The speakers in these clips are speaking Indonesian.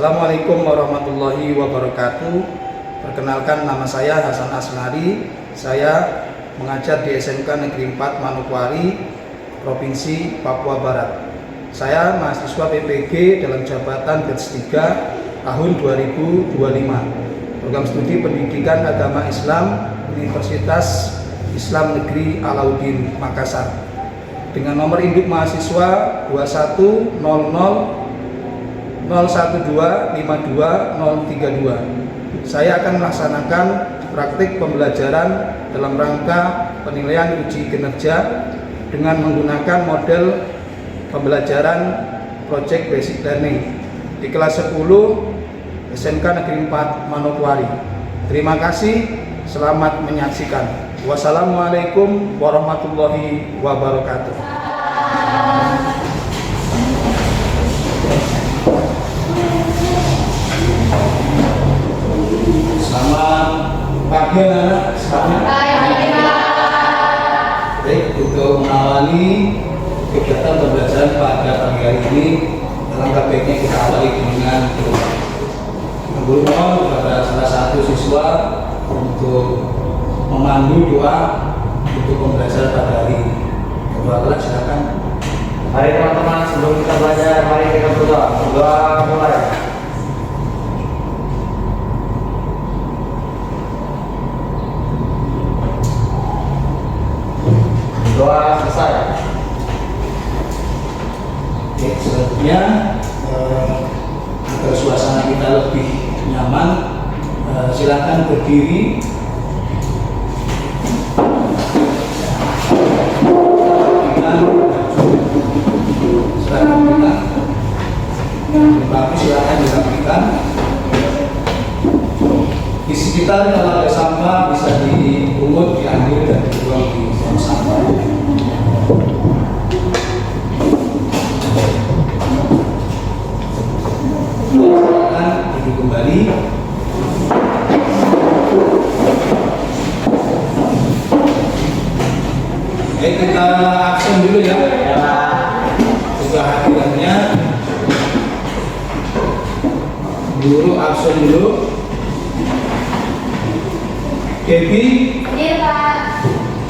Assalamualaikum warahmatullahi wabarakatuh. Perkenalkan, nama saya Hasan Asmari. Saya mengajar di SMK Negeri 4 Manokwari, Provinsi Papua Barat. Saya mahasiswa PPG dalam jabatan batch 3 tahun 2025. Program studi Pendidikan Agama Islam Universitas Islam Negeri Alauddin Makassar. Dengan nomor induk mahasiswa 2100 0125232. Saya akan melaksanakan praktik pembelajaran dalam rangka penilaian uji kinerja dengan menggunakan model pembelajaran Project Basic Learning di kelas 10 SMK Negeri 4 Manokwari. Terima kasih, selamat menyaksikan. Wassalamualaikum warahmatullahi wabarakatuh. Selamat pagi anak-anak. Baik, untuk mengawali kegiatan pembelajaran pada pagi hari ini, alangkah baiknya kita awali dengan guru mohon kepada salah satu siswa untuk memandu doa untuk pembelajaran pada hari ini. Doa, silakan. Mari teman-teman, sebelum kita belajar, mari kita berdoa. Doa mulai. Doa selesai. Oke, selanjutnya agar suasana kita lebih nyaman, silakan berdiri. Silakan dirapikan. Di sekitar kalau ada sampah bisa dipungut, diambil dan dibuang di tong sampah. Silakan duduk kembali. Oke, kita aksen dulu ya. Juga hadirannya. Guru absen dulu. Devi. Hadir, Pak.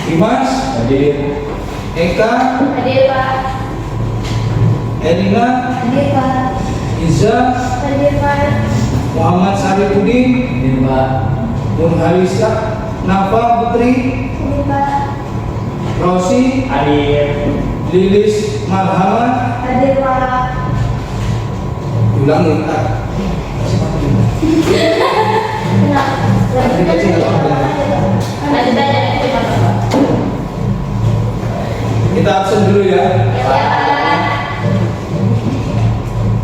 Dimas. Hadir. Eka. Hadir, Pak. Elina. Hadir, Pak. Iza. Hadir, Pak. Muhammad Sarifudin. Hadir, Pak. Nurhalisa. Nafa Putri. Hadir, Pak. Rosi. Hadir. Lilis Marhamat. Hadir, Pak. Ulang ya. Kita absen dulu ya.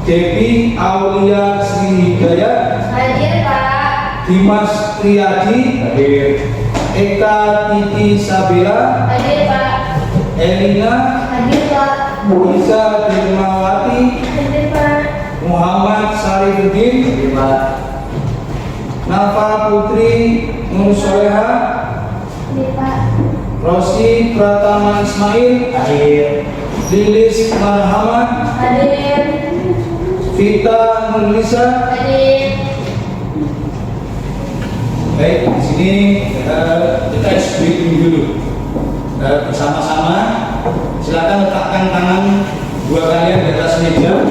Devi Aulia Sri Hidayat. Hadir, Pak. Dimas Priyadi. Hadir. Eka Titi Sabira. Hadir, Pak. Elina. Hadir, Pak. Iza Dirmawati. Hadir, Pak. Muhammad Sarifudin. Hadir, Pak. Nafa Putri Nur Soleha. Hadir, Pak. Rosi Pratama Ismail. Hadir. Lilis Marhamat. Hadir. Vita Nurlisa. Hadir. Baik, di sini kita sweeping dulu bersama-sama. Silakan letakkan tangan dua kalian di atas meja.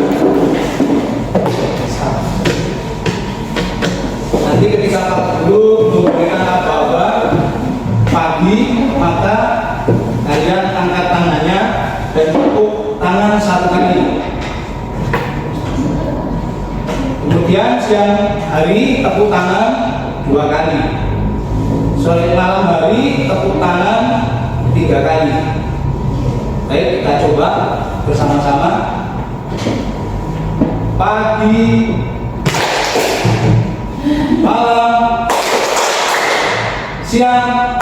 Nanti ketika Pak Guru memberikan apa-apa pagi, maka kalian angkat tangannya dan tepuk tangan satu kali. Kemudian siang hari tepuk tangan 2 kali. Sore malam hari tepuk tangan 3 kali. Baik, kita coba bersama-sama. Pagi, malam, siang.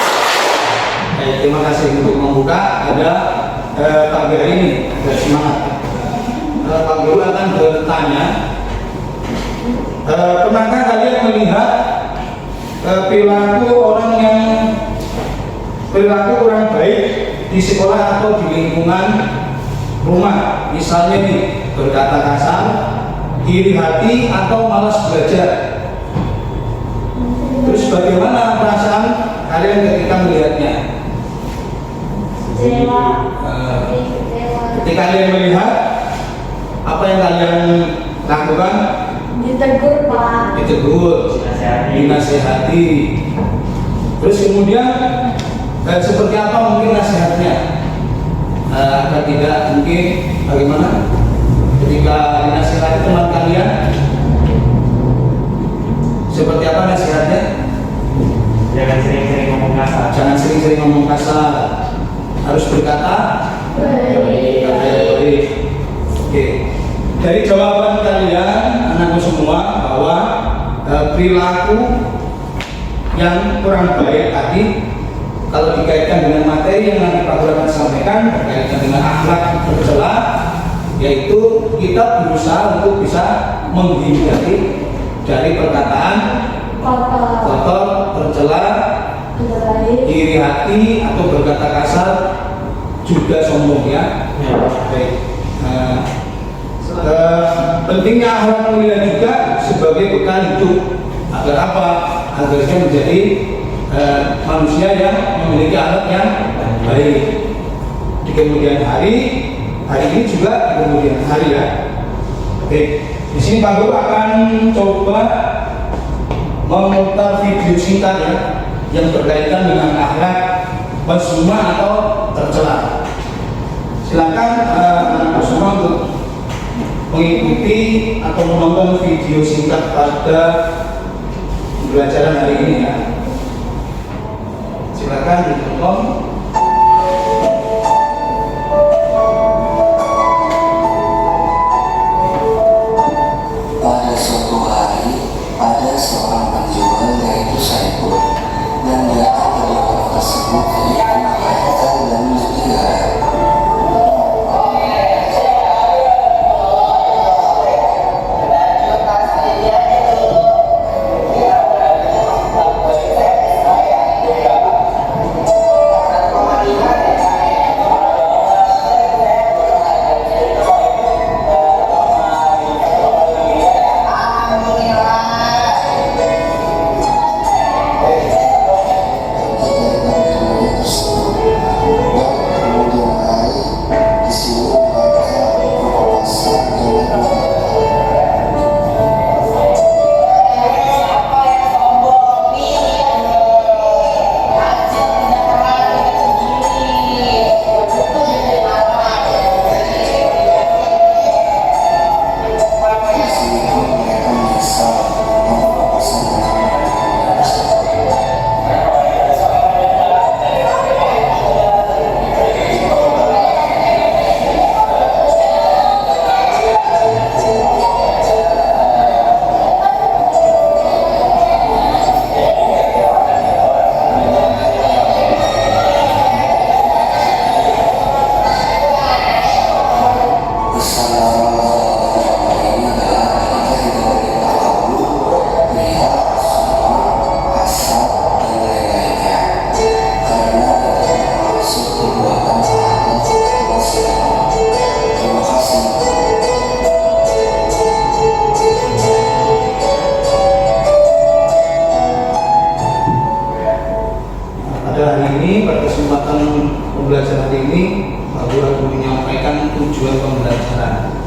Baik, terima kasih untuk membuka. Ada pagi hari ini, ada semangat. Pak Guru akan bertanya, pernahkah kalian melihat perilaku orang yang perilaku kurang baik di sekolah atau di lingkungan rumah? Misalnya nih, berkata kasar, iri hati atau malas belajar. Terus bagaimana perasaan kalian ketika melihatnya? Kecewa. Eh, Kecewa. Ketika kalian melihat, apa yang kalian lakukan? Ditegur, Pak. Ditegur, Dinasihati. dinasihati. Terus kemudian seperti apa mungkin nasihatnya? Agar tidak mungkin bagaimana? Ketika dinasihati teman kalian, seperti apa nasihatnya? Jangan sering-sering ngomong kasar. Jangan sering-sering ngomong kasar. Harus berkata Baik. kata yang baik. Oke. Dari jawaban kalian, anakku semua, bahwa perilaku yang kurang baik tadi, kalau dikaitkan dengan materi yang nanti Pak Guru akan sampaikan berkaitan dengan akhlak tercela, yaitu kita berusaha untuk bisa menghindari dari perkataan Kotor. kotor, tercela, Baik. iri hati atau berkata kasar, juga sombong ya. Ya. Baik. Pentingnya akhlak mulia juga sebagai bekal hidup agar apa? Agar dia menjadi manusia yang memiliki akhlak yang baik di kemudian hari ini juga di kemudian hari ya. Oke, di sini Pak Guru akan coba memutar video singkat ya yang berkaitan dengan akhlak mazmumah atau tercela. Silakan anak semua untuk mengikuti atau menonton video singkat pada pembelajaran hari ini ya. Silakan ditonton. Pada suatu hari, ada seorang penjual yaitu Saiful, dan datang ke orang tersebut yaitu Haikal dan Zulkifli. Pembelajaran hari ini Pak Guru akan menyampaikan tujuan pembelajaran.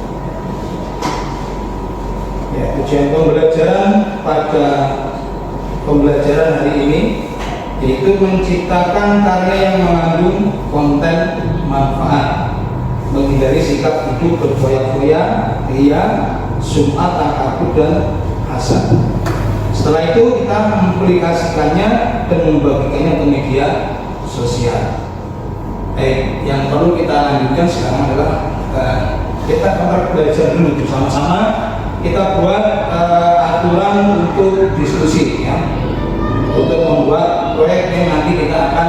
Ya, tujuan pembelajaran pada pembelajaran hari ini yaitu menciptakan karya yang mengandung konten manfaat, menghindari sikap hidup berfoya-foya, ria, sum'at, takabur, dan hasad. Setelah itu kita memplikasikannya dan membagikannya ke media sosial. Yang perlu kita lanjutkan sekarang adalah kita akan belajar dulu bersama-sama. Kita buat aturan untuk diskusi ya, untuk membuat proyek yang nanti kita akan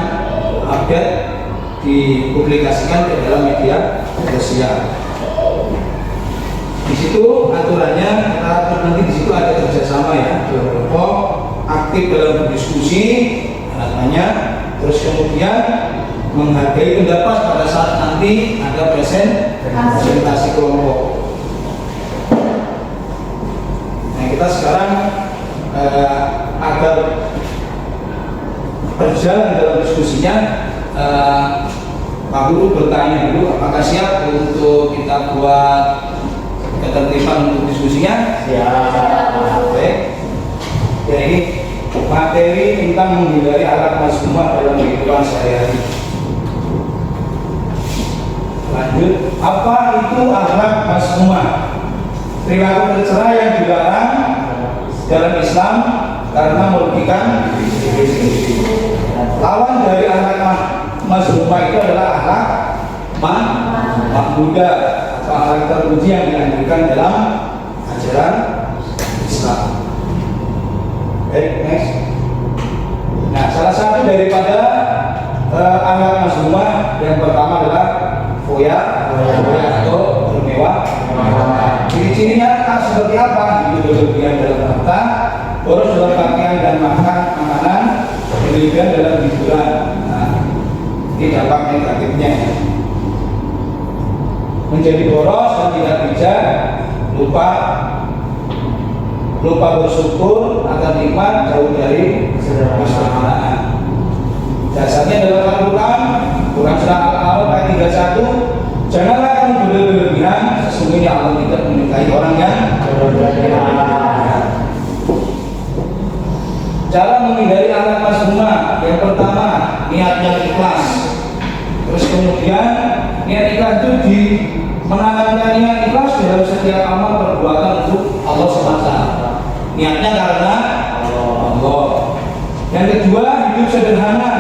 update, dipublikasikan ke dalam media sosial. Di situ aturannya kita atur, nanti di situ ada kerjasama ya, kelompok aktif dalam berdiskusi katanya, terus kemudian menghargai pendapat pada saat nanti ada presentasi kelompok. kita sekarang agar berjalan dalam diskusinya, Pak Guru bertanya dulu apakah siap untuk kita buat ketertiban untuk diskusinya? Siap. Baik. Jadi materi tentang menghindari akhlak mazmumah dalam kehidupan sehari-hari. Lanjut, apa itu akhlak mazmumah? Perilaku tercela yang dilarang dalam Islam karena merugikan diri sendiri. Lawan dari akhlak mazmumah itu adalah akhlak mahmudah atau akhlak terpuji yang dianjurkan dalam ajaran Islam. Baik, next. Nah, salah satu daripada akhlak mazmumah yang pertama adalah foya atau bermewah. Ciri-cirinya seperti apa? Itu berlebihan dalam harta, boros dalam pakaian dan makanan, berlebihan dalam hiburan. Nah, ini dampak negatifnya. Menjadi boros dan tidak bijak, lupa bersyukur akan nikmat, jauh dari kesederhanaan. Dasarnya dalam Al-Quran, Quran surah Al-A'raf ayat 31, janganlah kamu berlebihan, sesungguhnya Allah tidak menyukai orang yang berlebihan. Cara menghindari akhlak mazmumah, yang pertama niatnya ikhlas. Terus kemudian niat ikhlas itu menanamkan niat ikhlas dalam setiap amal perbuatan untuk Allah semata. Niatnya karena Allah. Yang kedua, hidup sederhana,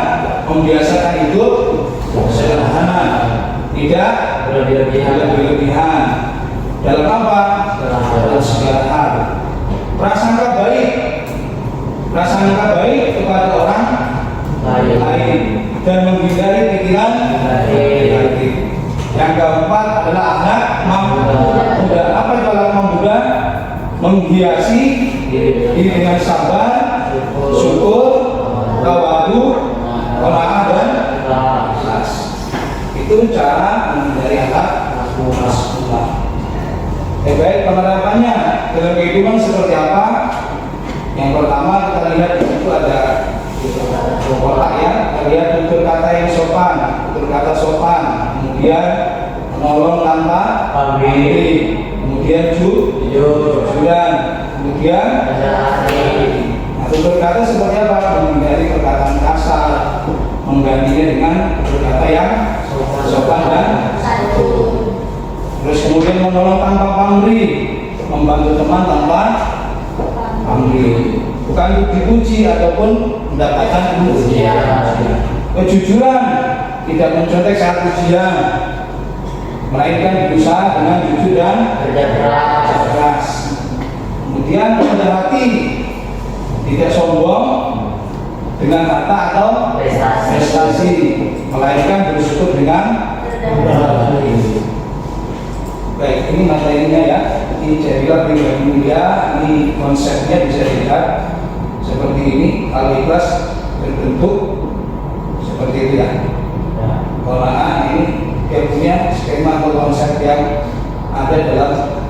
membiasakan hidup sederhana, tidak berlebihan. Dalam apa? Dalam segala hal. Prasangka baik kepada orang lain dan menghindari pikiran negatif. Yang keempat adalah akhlak mahmudah. Apa itu akhlak mahmudah? Menghiasi diri dengan sabar, syukur, tawadu, qanaah dan ikhlas. Itu cara menghindari akhlak mazmumah. Baik, penerapannya dalam kehidupan seperti apa? Yang pertama kita lihat di situ ada kotak ya, kita lihat tutur kata yang sopan, tutur kata sopan, kemudian menolong tanpa pamrih, kemudian jujuran, kemudian tutur kata seperti apa? Menghindari perkataan kasar, menggantinya dengan tutur kata yang sopan dan terus kemudian menolong tanpa pamrih, membantu teman tanpa pamrih, bukan dipuji ataupun mendapatkan pujian. Kejujuran, tidak mencontek saat ujian, melainkan berusaha dengan jujur dan kerja keras. Kemudian rendah hati, tidak sombong dengan harta atau prestasi, melainkan bersyukur dengan rendah hati. Baik, ini materinya ya. Ini jadilah pribadi mulia. Ini konsepnya bisa dilihat seperti ini. Kalau ikhlas berbentuk seperti itu ya. Qanaah ini dia punya skema atau konsep yang ada dalam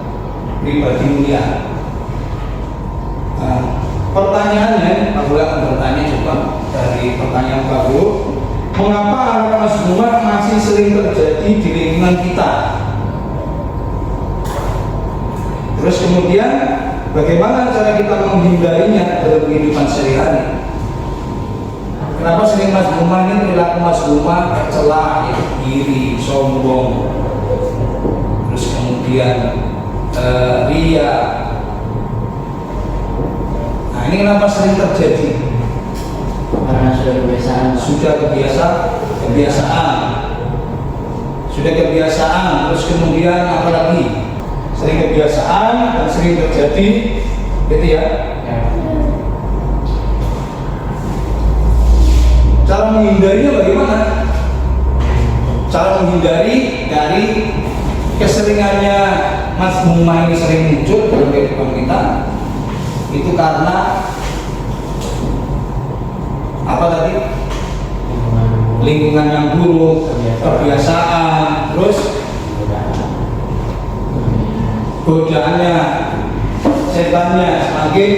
pribadi mulia. Nah, pertanyaannya, Pak Guru akan bertanya coba dari pertanyaan Pak Guru, mengapa akhlak mazmumah masih sering terjadi di lingkungan kita? Terus kemudian bagaimana cara kita menghindarinya dalam kehidupan sehari-hari? Kenapa sering mazmumah ini perilaku mazmumah, tercela, iri, sombong, terus kemudian ria. Nah, ini kenapa sering terjadi? Karena sudah kebiasaan. Terus kemudian apa lagi? Sering kebiasaan dan sering terjadi, gitu ya. Cara menghindarinya bagaimana? Cara menghindari dari keseringannya mazmumah ini sering muncul dalam kehidupan kita, itu karena apa tadi? Lingkungan yang buruk, kebiasaan, terus godaannya setannya semakin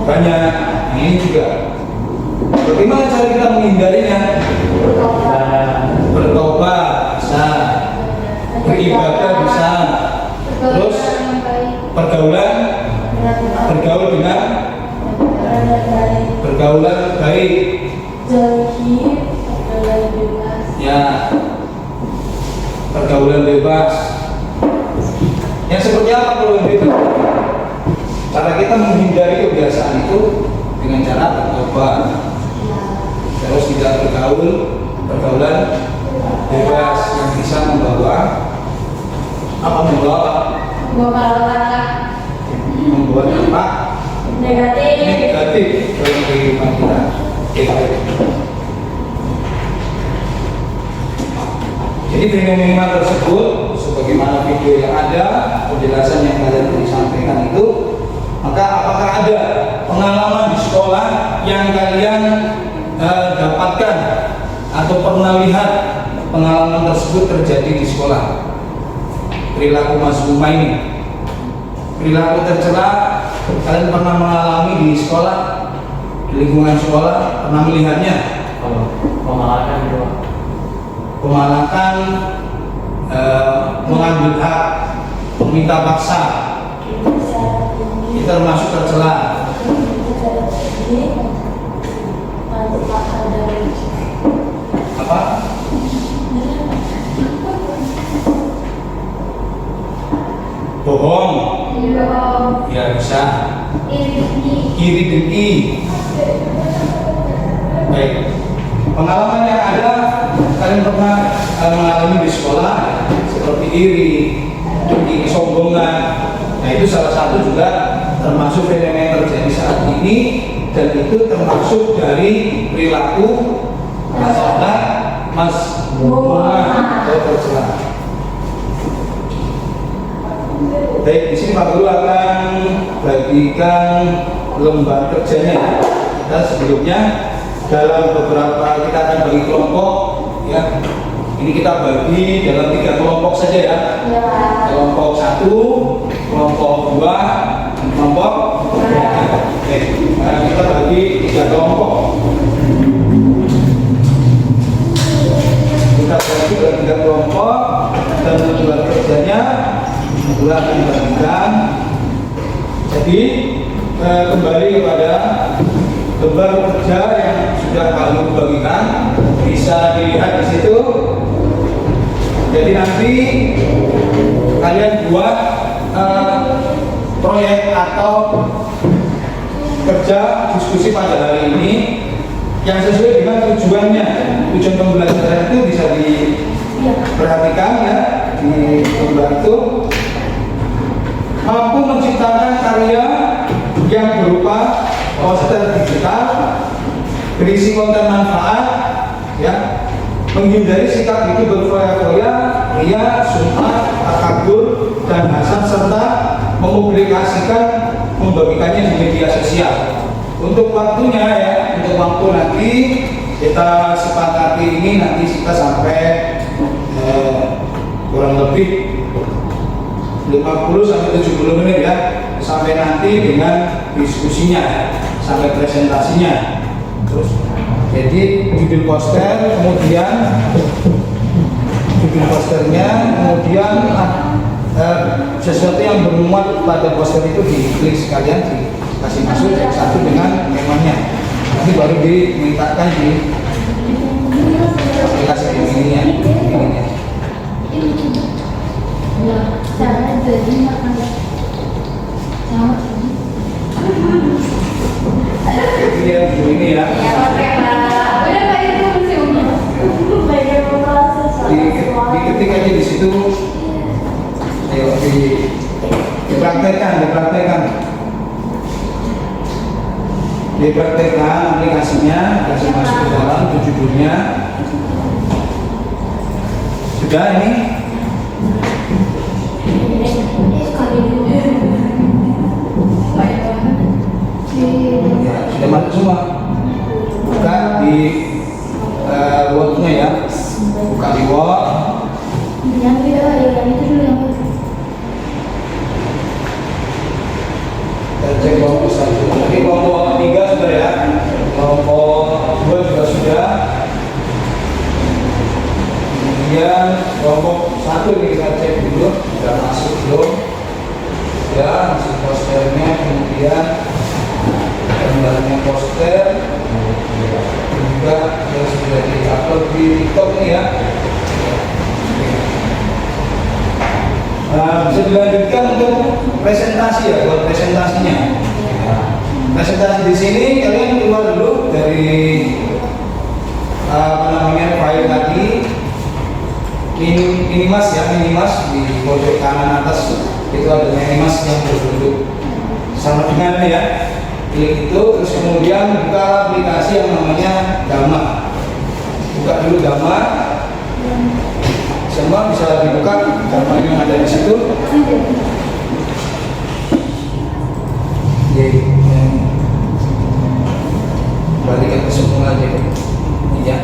banyak. Nah, ini juga. Bagaimana cara kita menghindarinya? Bertobat bisa, beribadah bisa, terus bergaul dengan pergaulan baik. Ya, pergaulan bebas. Yang seperti apa pergaulan bebas? Cara kita menghindari kebiasaan itu dengan cara bertobat, terus tidak pergaulan bebas yang bisa membawa dampak negatif dalam kehidupan kita. Jadi minimal tersebut, sebagaimana video yang ada, penjelasan yang kalian sampaikan itu, maka apakah ada pengalaman di sekolah yang kalian dapatkan atau pernah lihat pengalaman tersebut terjadi di sekolah? Perilaku mazmumah ini, perilaku tercela, kalian pernah mengalami di sekolah, di lingkungan sekolah, pernah melihatnya? Pemalakan, mengambil hak, meminta paksa, itu termasuk tercela. Apa? Bohong, ya bisa. Iri dengki. Baik. Pengalaman yang ada, kalian pernah mengalami di sekolah seperti iri, dengki, kesombongan. Nah, itu salah satu juga termasuk fenomena yang terjadi saat ini, dan itu termasuk dari perilaku masalah mazmumah atau tercela. Baik, di sini Pak Guru akan bagikan lembar kerjanya. Kita sebelumnya dalam beberapa, kita akan bagi kelompok ya. Ini kita bagi dalam 3 kelompok saja ya. Kelompok 1, kelompok 2, dan kelompok 3. Oke, nah kita bagi 3 kelompok. Kita bagi dalam 3 kelompok dan lembar kerjanya kita akan bagikan. Jadi kembali kepada lembar kerja yang sudah kami bagikan, bisa dilihat di situ. Jadi nanti kalian buat proyek atau kerja diskusi pada hari ini yang sesuai dengan tujuannya. Tujuan pembelajaran itu bisa diperhatikan ya di lembar itu. Mampu menciptakan karya yang berupa poster digital berisi konten manfaat ya, menghindari sikap hidup berfoya-foya, ria, sum'ah, takabur, dan hasad, serta mempublikasikan, membagikannya di media sosial. Untuk waktunya ya, untuk waktu nanti kita sepakati ini nanti kita sampai kurang lebih 50-70 menit ya, sampai nanti dengan diskusinya, sampai presentasinya. Terus jadi judul poster, kemudian judul posternya, kemudian sesuatu yang bermuat pada poster itu diklik sekalian, dikasih masuk satu dengan temanya. Nanti baru dimintakan di aplikasi ininya. Jadi yang ini ya. Diketik aja di situ. Ayo dipraktekkan aplikasinya, kasih masuk ke dalam judulnya. Sudah ini. Ya, sudah masuk semua. Buka di Word-nya ya. Buka di Word. cek kelompok 1. Jadi kelompok 3 sudah ya. Kelompok 2 juga sudah. Kemudian kelompok 1 ini kita cek dulu sudah masuk belum. Ya, masuk posternya, kemudian gambarnya poster juga yang sudah di-upload di TikTok ini ya. Bisa dilanjutkan untuk presentasi ya, buat presentasinya. Presentasi di sini kalian keluar dulu dari file tadi. Minimas ya, minimas di pojok kanan atas itu ada minimas yang berbentuk sama dengan ya. Klik itu, terus kemudian buka aplikasi yang namanya Gamma. Buka dulu Gamma. Semua bisa dibuka Gamma yang ada di situ. Oke, balik ke semula aja. Iya.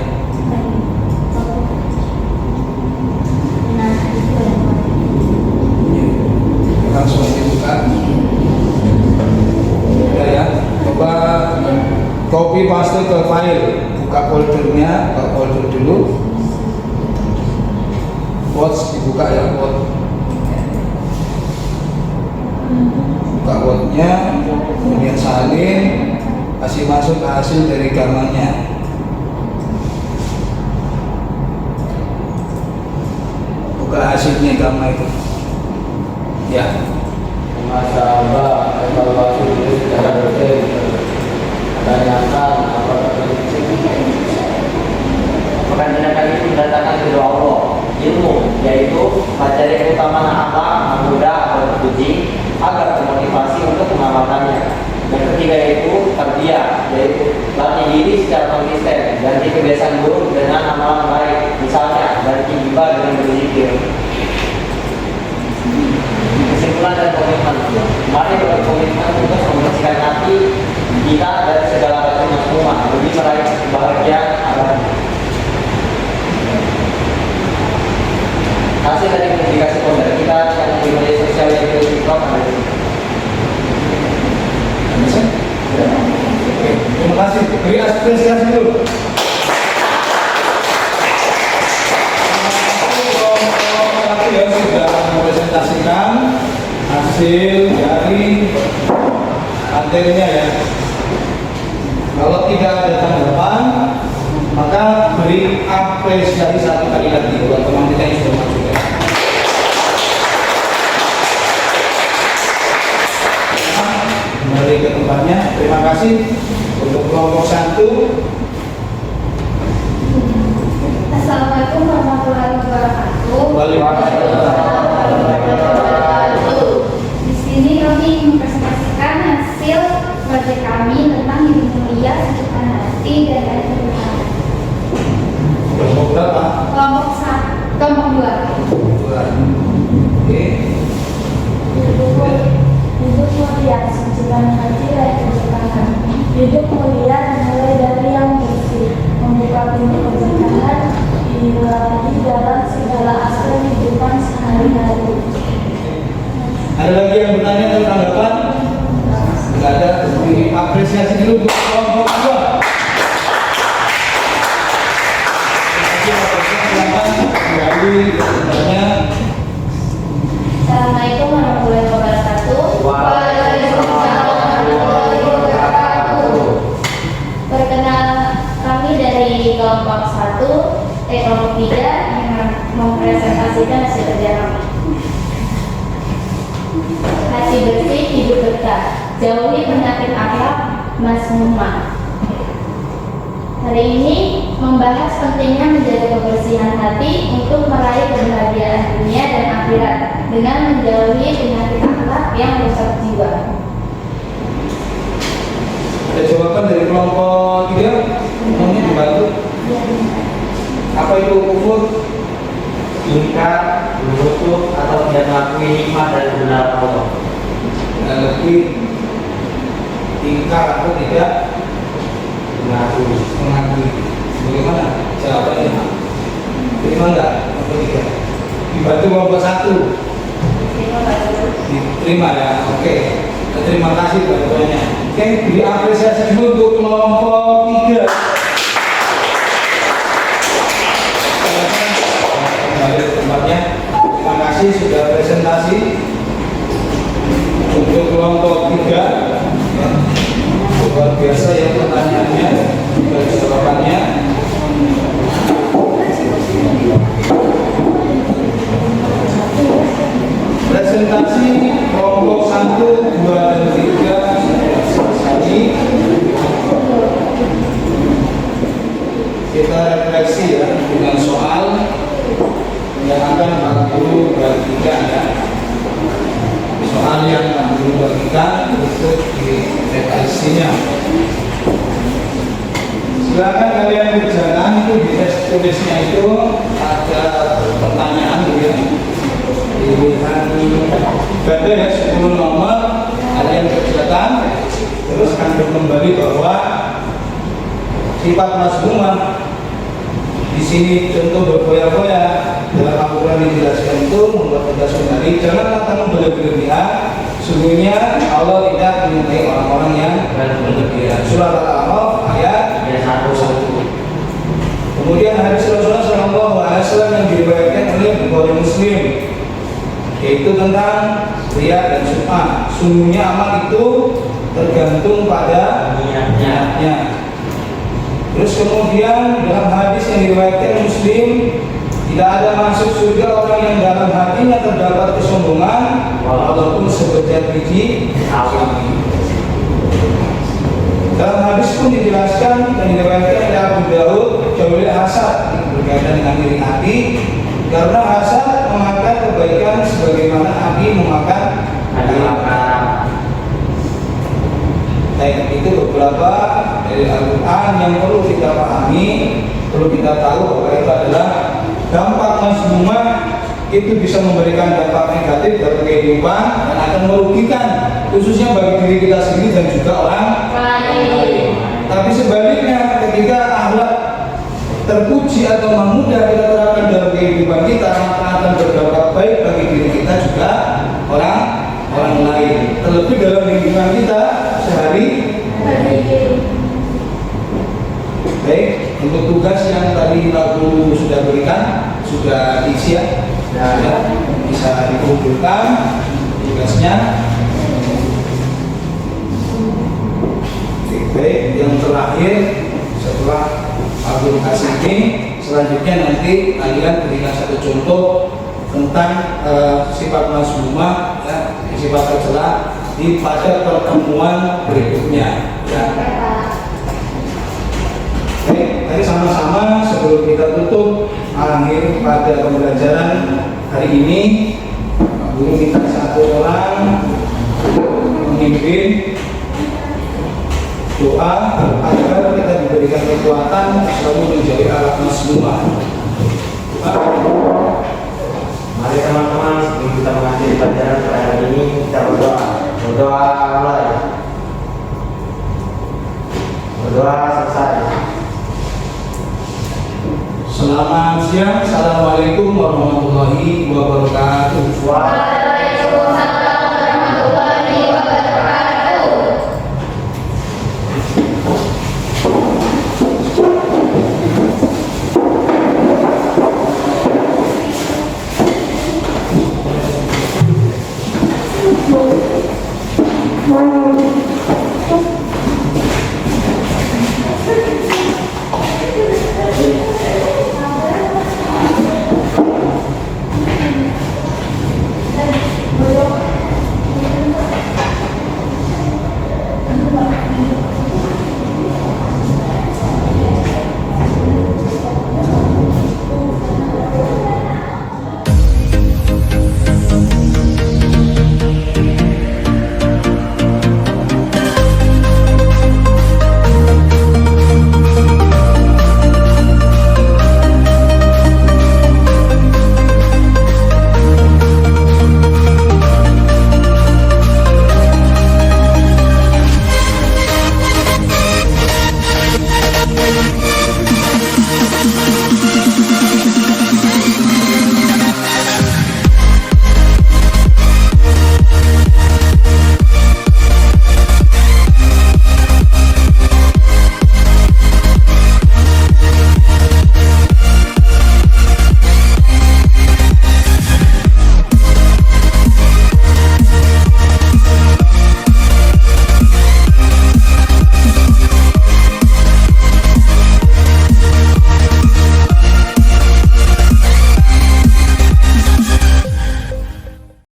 Langsung dibuka. Udah ya, coba copy paste ke file, buka foldernya, buka folder dulu. Watch dibuka ya, watch. Buka watchnya, kemudian salin, kasih masuk hasil dari gambarnya. Buka hasilnya gambar itu. Ya. Masalah evaluasi diri secara detail dan nyata apakah tindakan itu mendatangkan kedua Allah ilmu, yaitu materi yang utama akhlak, mudah atau terpuji agar termotivasi untuk mengamalkannya. Yang ketiga yaitu tarbiyah, yaitu latih diri secara konsisten, ganti kebiasaan buruk dengan amalan baik, misalnya ganti gibah dengan berzikir. Kesimpulan dan komitmen, mari berkomitmen untuk membersihkan hati kita dari segala macam muslimah demi meraih kebahagiaan abadi. Hasil dari publikasi konten kita yang di media sosial yaitu TikTok ada di sini. Terima kasih. Beri apresiasi dulu. Ya sudah mempresentasikan hasil dari materinya ya. Kalau tidak ada tanggapan, maka beri apresiasi satu kali lagi buat teman kita yang sudah masuk ya. Kembali ke tempatnya. Terima kasih untuk kelompok 1. Assalamualaikum warahmatullahi wabarakatuh. Di sini kami mempresentasikan hasil proyek kami tentang hidup mulia, kesukaan hati, dan air Tuhan. Kelompok berapa? Kelompok 1, kelompok 2. Oke. Hidup mulia, kesukaan hati, dan kesukaan. Hidup mulia dimulai dari yang bersih, membuka pintu keberkahan, dilalui dalam segala aspek kehidupan sehari-hari. Ada lagi yang bertanya atau tanggapan? Tidak ada. Beri apresiasi dulu untuk kelompok 2. Silakan kembali bertanya. Assalamualaikum warahmatullahi wabarakatuh. Waalaikumsalam warahmatullahi wabarakatuh. Perkenal kami dari kelompok 1, kelompok 3 yang mempresentasikan hasil kerja kami. Hati bersih, hidup berkah. Jauhi penyakit akhlak mazmumah. Hari ini membahas pentingnya menjaga kebersihan hati untuk meraih kebahagiaan dunia dan akhirat dengan menjauhi penyakit akhlak yang merusak jiwa. Ada jawaban dari kelompok 3? Semuanya dibantu. Apa itu kufur? Ingkar, menutup atau tidak mengakui hikmah dan kebenaran Allah. Dan lebih ingkar atau tidak mengakui. Bagaimana jawabannya? Terima enggak? Kelompok 3. Dibantu kelompok 1. Diterima ya, oke. Terima kasih bantuannya. Oke, beri apresiasi dulu untuk kelompok 3. Kembali ke tempatnya. Terima kasih sudah presentasi untuk kelompok 3. Ya. Luar biasa ya pertanyaannya dan jawabannya. Presentasi kelompok 1, 2, dan 3 selesai. Kita refleksi ya dengan soal yang akan 40 bagi 3 ya. Soal yang 40 bagi 3 untuk di refleksinya. Silakan kalian kerjakan itu di tes tulisnya itu ada pertanyaan gitu ya. Pilihan ganda ya 10 nomor kalian kerjakan, terus kandung kembali bahwa sifat mazmumah di sini contoh berfoya-foya dalam Al-Quran dijelaskan itu membuat kita sadari jangan kata berlebihan. Sungguhnya Allah tidak menyukai orang-orang yang berlebihan. Surah Al-A'raf ayat 1. Kemudian hadis Rasulullah SAW yang diriwayatkan oleh Bukhari Muslim, yaitu tentang riya dan sum'ah. Sungguhnya amal itu tergantung pada niatnya. Terus kemudian dalam hadis yang diriwayatkan Muslim, tidak ada masuk surga orang yang dalam hatinya terdapat kesombongan walaupun sebesar biji sawi. Dalam hadis pun dijelaskan dan diriwayatkan oleh Abu Daud jauhi hasad berkaitan dengan iri hati, karena hasad memakan kebaikan sebagaimana api memakan air. Itu beberapa dari Al-Quran yang perlu kita pahami, perlu kita tahu bahwa itu adalah dampak mazmumah. Itu bisa memberikan dampak negatif dalam kehidupan dan akan merugikan khususnya bagi diri kita sendiri dan juga orang lain. Tapi sebaliknya ketika akhlak terpuji atau memudah kita terapkan dalam kehidupan kita, maka akan berdampak baik bagi diri kita juga orang lain, terlebih dalam lingkungan kita sehari. Baik, untuk tugas yang tadi Pak Guru sudah berikan sudah diisi ya, sudah bisa dikumpulkan tugasnya. Baik, yang terakhir setelah Pak Guru kasih ini, selanjutnya nanti kalian berikan satu contoh tentang sifat mazmumah ya, sifat tercela pada pertemuan berikutnya ya. Oke, mari sama-sama sebelum kita tutup akhir pada pembelajaran hari ini, Pak Guru minta satu orang memimpin doa agar kita diberikan kekuatan selalu menjadi alat mazmumah. Mari teman-teman, sebelum kita mengakhiri pelajaran pada hari ini, kita berdoa. Berdoa mulai. Berdoa selesai. Selamat siang, assalamualaikum warahmatullahi wabarakatuh. Waalaikumsalam warahmatullahi wabarakatuh. Wow.